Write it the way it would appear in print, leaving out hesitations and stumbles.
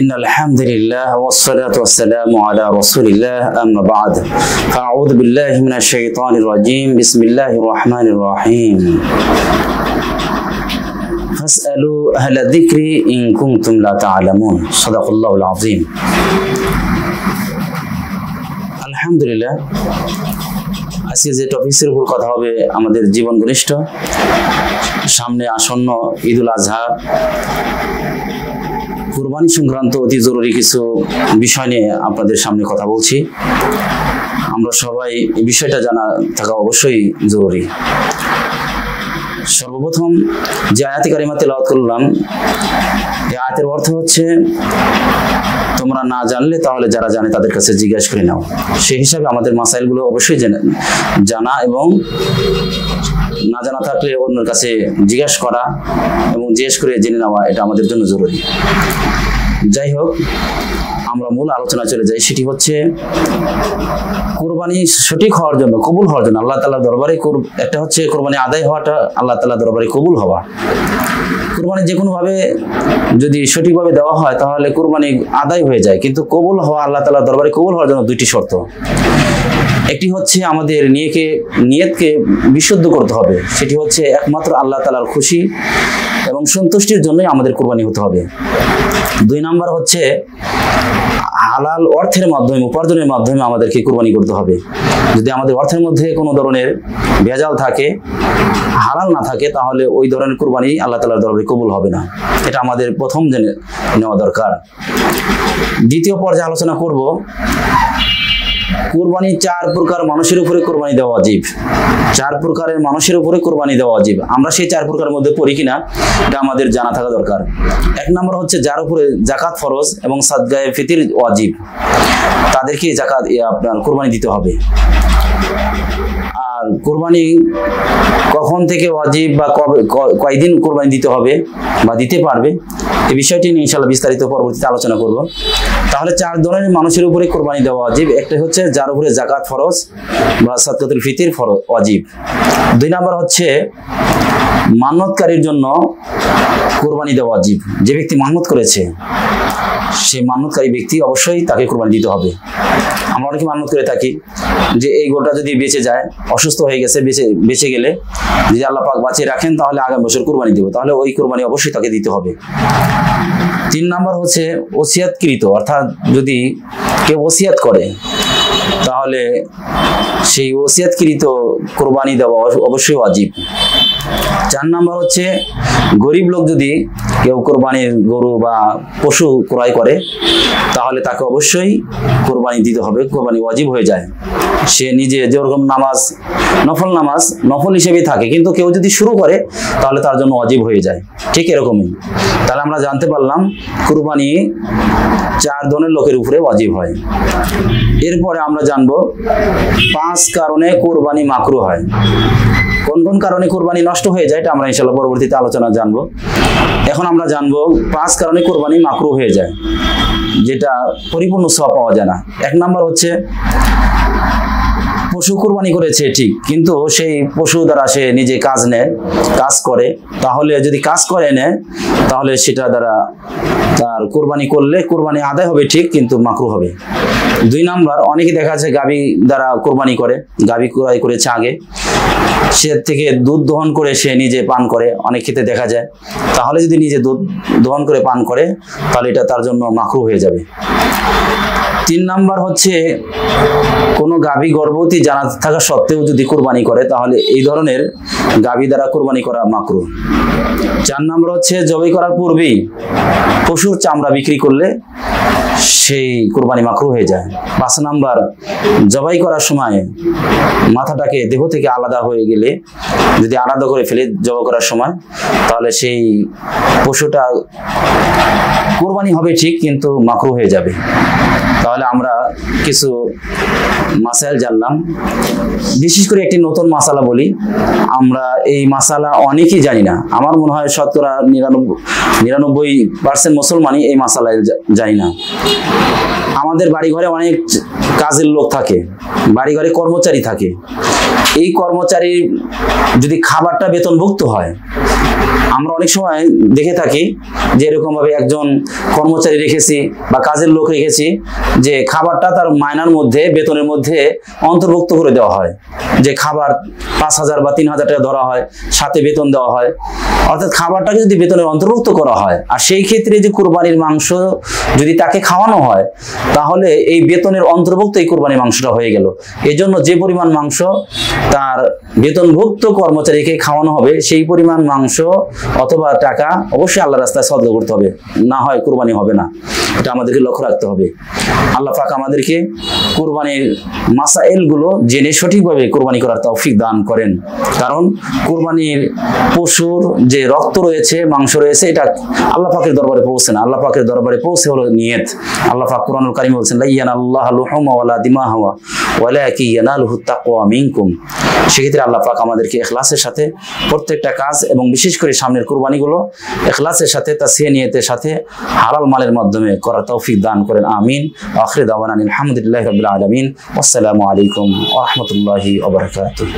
إن الحمد لله والصلاة والسلام على رسول الله أما بعد فأعوذ بالله من الشيطان الرجيم بسم الله الرحمن الرحيم فاسألوا أهل الذكر إن كنتم لا تعلمون صدق الله العظيم الحمد لله আজকে যে টপিকের উপর কথা হবে আমাদের জীবন ঘনিষ্ঠ সামনে আসন্ন ঈদুল আজহা কুরবানি সংক্রান্ত অতি জরুরি কিছু বিষয় নিয়ে আপনাদের সামনে কথা বলছি। আমরা সবাই এই বিষয়টা জানা থাকা অবশ্যই জরুরি। সর্বপ্রথম যে আয়াতে কারিমা তেলাওয়াত করলাম এই আয়াতের অর্থ হচ্ছে তোমরা না জানলে তাহলে যারা জানে তাদের কাছে জিজ্ঞাসা করে নাও। সেই হিসাবে আমাদের মাসাইলগুলো অবশ্যই জানা এবং না জানা থাকলে অন্যের কাছে জিজ্ঞাসা করা এবং জিজ্ঞেস করে জেনে নেওয়া এটা আমাদের জন্য জরুরি। যাই হোক, আমরা মূল আলোচনা চলে যাই। সেটি হচ্ছে কোরবানি সঠিক হওয়ার জন্য, কবুল হওয়ার জন্য আল্লাহ তাআলার দরবারে একটা হচ্ছে কোরবানি আদায় হওয়াটা আল্লাহ তাআলার দরবারে কবুল হওয়া। কোরবানি যে কোনোভাবে যদি সঠিকভাবে দেওয়া হয় তাহলে কোরবানি আদায় হয়ে যায়, কিন্তু কবুল হওয়া আল্লাহ তাআলার দরবারে কবুল হওয়ার জন্য দুইটি শর্ত। একটি হচ্ছে আমাদের নিয়তকে বিশুদ্ধ করতে হবে, সেটি হচ্ছে একমাত্র আল্লাহ তাআলার খুশি এবং সন্তুষ্টির জন্যই আমাদের কোরবানি হতে হবে। দুই নাম্বার হচ্ছে হালাল অর্থের মাধ্যমে, উপার্জনের মাধ্যমে আমাদেরকে কোরবানি করতে হবে। যদি আমাদের অর্থের মধ্যে কোনো ধরনের ভেজাল থাকে, হালাল না থাকে, তাহলে ওই ধরনের কোরবানি আল্লাহ তাআলার দরবারে কবুল হবে না। এটা আমাদের প্রথম জেনে নেওয়া দরকার। দ্বিতীয় পর্যায়ে আলোচনা করব কোরবানি চার প্রকার মানুষের উপরে কোরবানি দেওয়া ওয়াজিব। চার প্রকারের মানুষের উপরে কোরবানি দেওয়া ওয়াজিব। আমরা সেই চার প্রকারের মধ্যে পড়ি কিনা এটা আমাদের জানা থাকা দরকার। এক নম্বর হচ্ছে যার উপরে যাকাত ফরজ এবং সাদগায়ে ফিতর ওয়াজিব, তাদেরকে যাকাত আপনার কোরবানি দিতে হবে। আর কোরবানি কখন থেকে ওয়াজিব বা কয়দিন কোরবানি দিতে হবে বা দিতে পারবে এই বিষয়টি নিয়ে ইনশাআল্লাহ বিস্তারিত পরবর্তীতে আলোচনা করব। তাহলে চার ধরনের মানুষের উপরে কোরবানি দেওয়া ওয়াজিব। একটা হচ্ছে যার উপরে যাকাত ফরজ বা সাদকাতুল ফিতর ফরজ ওয়াজিব। দুই নাম্বার হচ্ছে মান্যতকারীর জন্য কোরবানি দেওয়া ওয়াজিব। যে ব্যক্তি মান্যত করেছে সেই মান্যতকারী ব্যক্তি অবশ্যই তাকে কোরবানি দিতে হবে। আমরা অনেকে মান্যত করে থাকি যে এই গরুটা যদি বেঁচে যায়, অসুস্থ হয়ে গেছে, বেঁচে গেলে যদি আল্লাহ পাক বাঁচিয়ে রাখেন তাহলে আগামী বছর কোরবানি দেবো, তাহলে ওই কোরবানি অবশ্যই তাকে দিতে হবে। তিন নাম্বার হচ্ছে ওসিয়াতকৃত, অর্থাৎ যদি কেউ ওসিয়াত করে তাহলে সেই ওসিয়াতকৃত কোরবানি দেওয়া অবশ্যই ওয়াজিব। চার নাম্বার হচ্ছে গরিব লোক যদি কেউ কোরবানির গরু বা পশু ক্রয় করে তাহলে তাকে অবশ্যই কোরবানি দিতে হবে, কোরবানি ওয়াজিব হয়ে যায়। সে নিজে যেরকম নামাজ নফল হিসেবেই থাকে, কিন্তু কেউ যদি শুরু করে তাহলে তার জন্য ওয়াজিব হয়ে যায়। ঠিক এরকমই তাহলে আমরা জানতে পারলাম কোরবানি চার ধরনের লোকের উপরে ওয়াজিব হয়। এরপরে আমরা জানবো পাঁচ কারণে কোরবানি মাকরুহ হয়। কোন কোন কারণে কোরবানি নষ্ট হয়ে যায় এটা আমরা ইনশাআল্লাহ পরবর্তীতে আলোচনা জানবো। এখন আমরা জানবো পাঁচ কারণে কোরবানি মাকরুহ হয়ে যায়, যেটা পরিপূর্ণ সওয়াব পাওয়া যায় না। এক নাম্বার হচ্ছে পশু কোরবানি করেছে ঠিক, কিন্তু সেই পশু দ্বারা সে নিজে কাজ করে, তাহলে যদি কাজ করে নেয় তাহলে সেটা দ্বারা তার কোরবানি করলে কোরবানি আদায় হবে ঠিক, কিন্তু মাকরুহ হবে। দুই নাম্বার, অনেকে দেখা যাচ্ছে গাভী দ্বারা কোরবানি করে, গাভী ক্রয় করেছে আগে, সে থেকে দুধ দহন করে সে নিজে পান করে, অনেক ক্ষেত্রে দেখা যায়, তাহলে যদি নিজে দুধ দহন করে পান করে তাহলে এটা তার জন্য মাকরুহ হয়ে যাবে। তিন নাম্বার হচ্ছে কোনো গাভী গর্ভবতী জানা থাকা সত্ত্বেও যদি কোরবানি করে তাহলে এই ধরনের গাভী দ্বারা কোরবানি করা মাকরুহ। চার নাম্বার হচ্ছে জবাই করার পূর্বেই পশুর চামড়া বিক্রি করলে সেই কোরবানি মাকরুহ হয়ে যায়। পাঁচ নাম্বার, জবাই করার সময় মাথাটাকে দেহ থেকে আলাদা হয়ে গেলে, যদি আলাদা করে ফেলে জবাই করার সময়, তাহলে সেই পশুটা কোরবানি হবে ঠিক, কিন্তু মাকরুহ হয়ে যাবে। তাহলে আমরা কিছু মাসাইল জানলাম। বিশেষ করে একটি নতুন মাসালা বলি, আমরা এই মাসালা অনেকেই জানি না। আমার মনে হয় শতকরা 99% মুসলমানই এই মাসালা জানি না। আমাদের বাড়ি ঘরে অনেক কাজের লোক থাকে, বাড়ি ঘরে কর্মচারী থাকে। এই কর্মচারীর যদি খাবারটা বেতনভুক্ত হয় আমরা অনেক সময় দেখে থাকি যে এরকমভাবে একজন কর্মচারী রেখেছি বা কাজের লোক রেখেছি যে খাবারটা তার মাইনার মধ্যে, বেতনের মধ্যে অন্তর্ভুক্ত করে দেওয়া হয়, যে খাবার 5,000 বা 3,000 টাকা ধরা হয়, সাথে বেতন দেওয়া হয়। অর্থাৎ খাবারটাকে যদি বেতনের অন্তর্ভুক্ত করা হয়, আর সেই ক্ষেত্রে যে কুরবানির মাংস যদি তাকে খাওয়ানো হয়, তাহলে এই বেতনের অন্তর্ভুক্ত এই কুরবানির মাংসটা হয়ে গেল। এই জন্য যে পরিমাণ মাংস তার বেতনভুক্ত কর্মচারীকে খাওয়ানো হবে, সেই পরিমাণ মাংস অথবা টাকা অবশ্যই আল্লাহর রাস্তায় সদকা করতে হবে, না হয় কুরবানি হবে না। এটা আমাদেরকে লক্ষ্য রাখতে হবে। আল্লাহ পাক আমাদেরকে কুরবানির মাসাইলগুলো জেনে সঠিকভাবে কুরবানি করার তৌফিক দান করেন। কারণ কুরবানির পশুর যে রক্ত রয়েছে, মাংস রয়েছে, এটা আল্লাহ পাকের দরবারে পৌঁছে না। আল্লাহ পাকের দরবারে পৌঁছে হলো নিয়ত। আল্লাহ পাক কুরআনুল কারীমে বলেছেন, লা ইয়ানাল্লাহু লুহুমা ওয়ালা দিমাহা ওয়ালাকিন ইয়ানালুহু তাকওয়া মিনকুম। সেক্ষেত্রে আল্লাহ পাক আমাদেরকে ইখলাসের সাথে প্রত্যেকটা কাজ এবং বিশেষ করে সামনের কুরবানিগুলো ইখলাসের সাথে, তাসফিয়া নিয়তের সাথে, হালাল মালের মাধ্যমে করার তৌফিক দান করেন। আমিন। আখির দাওয়ানা আলহামদুলিল্লাহি রাব্বিল আলামিন। আসসালামু আলাইকুম ওয়া রাহমাতুল্লাহি ওয়া বারাকাতুহু।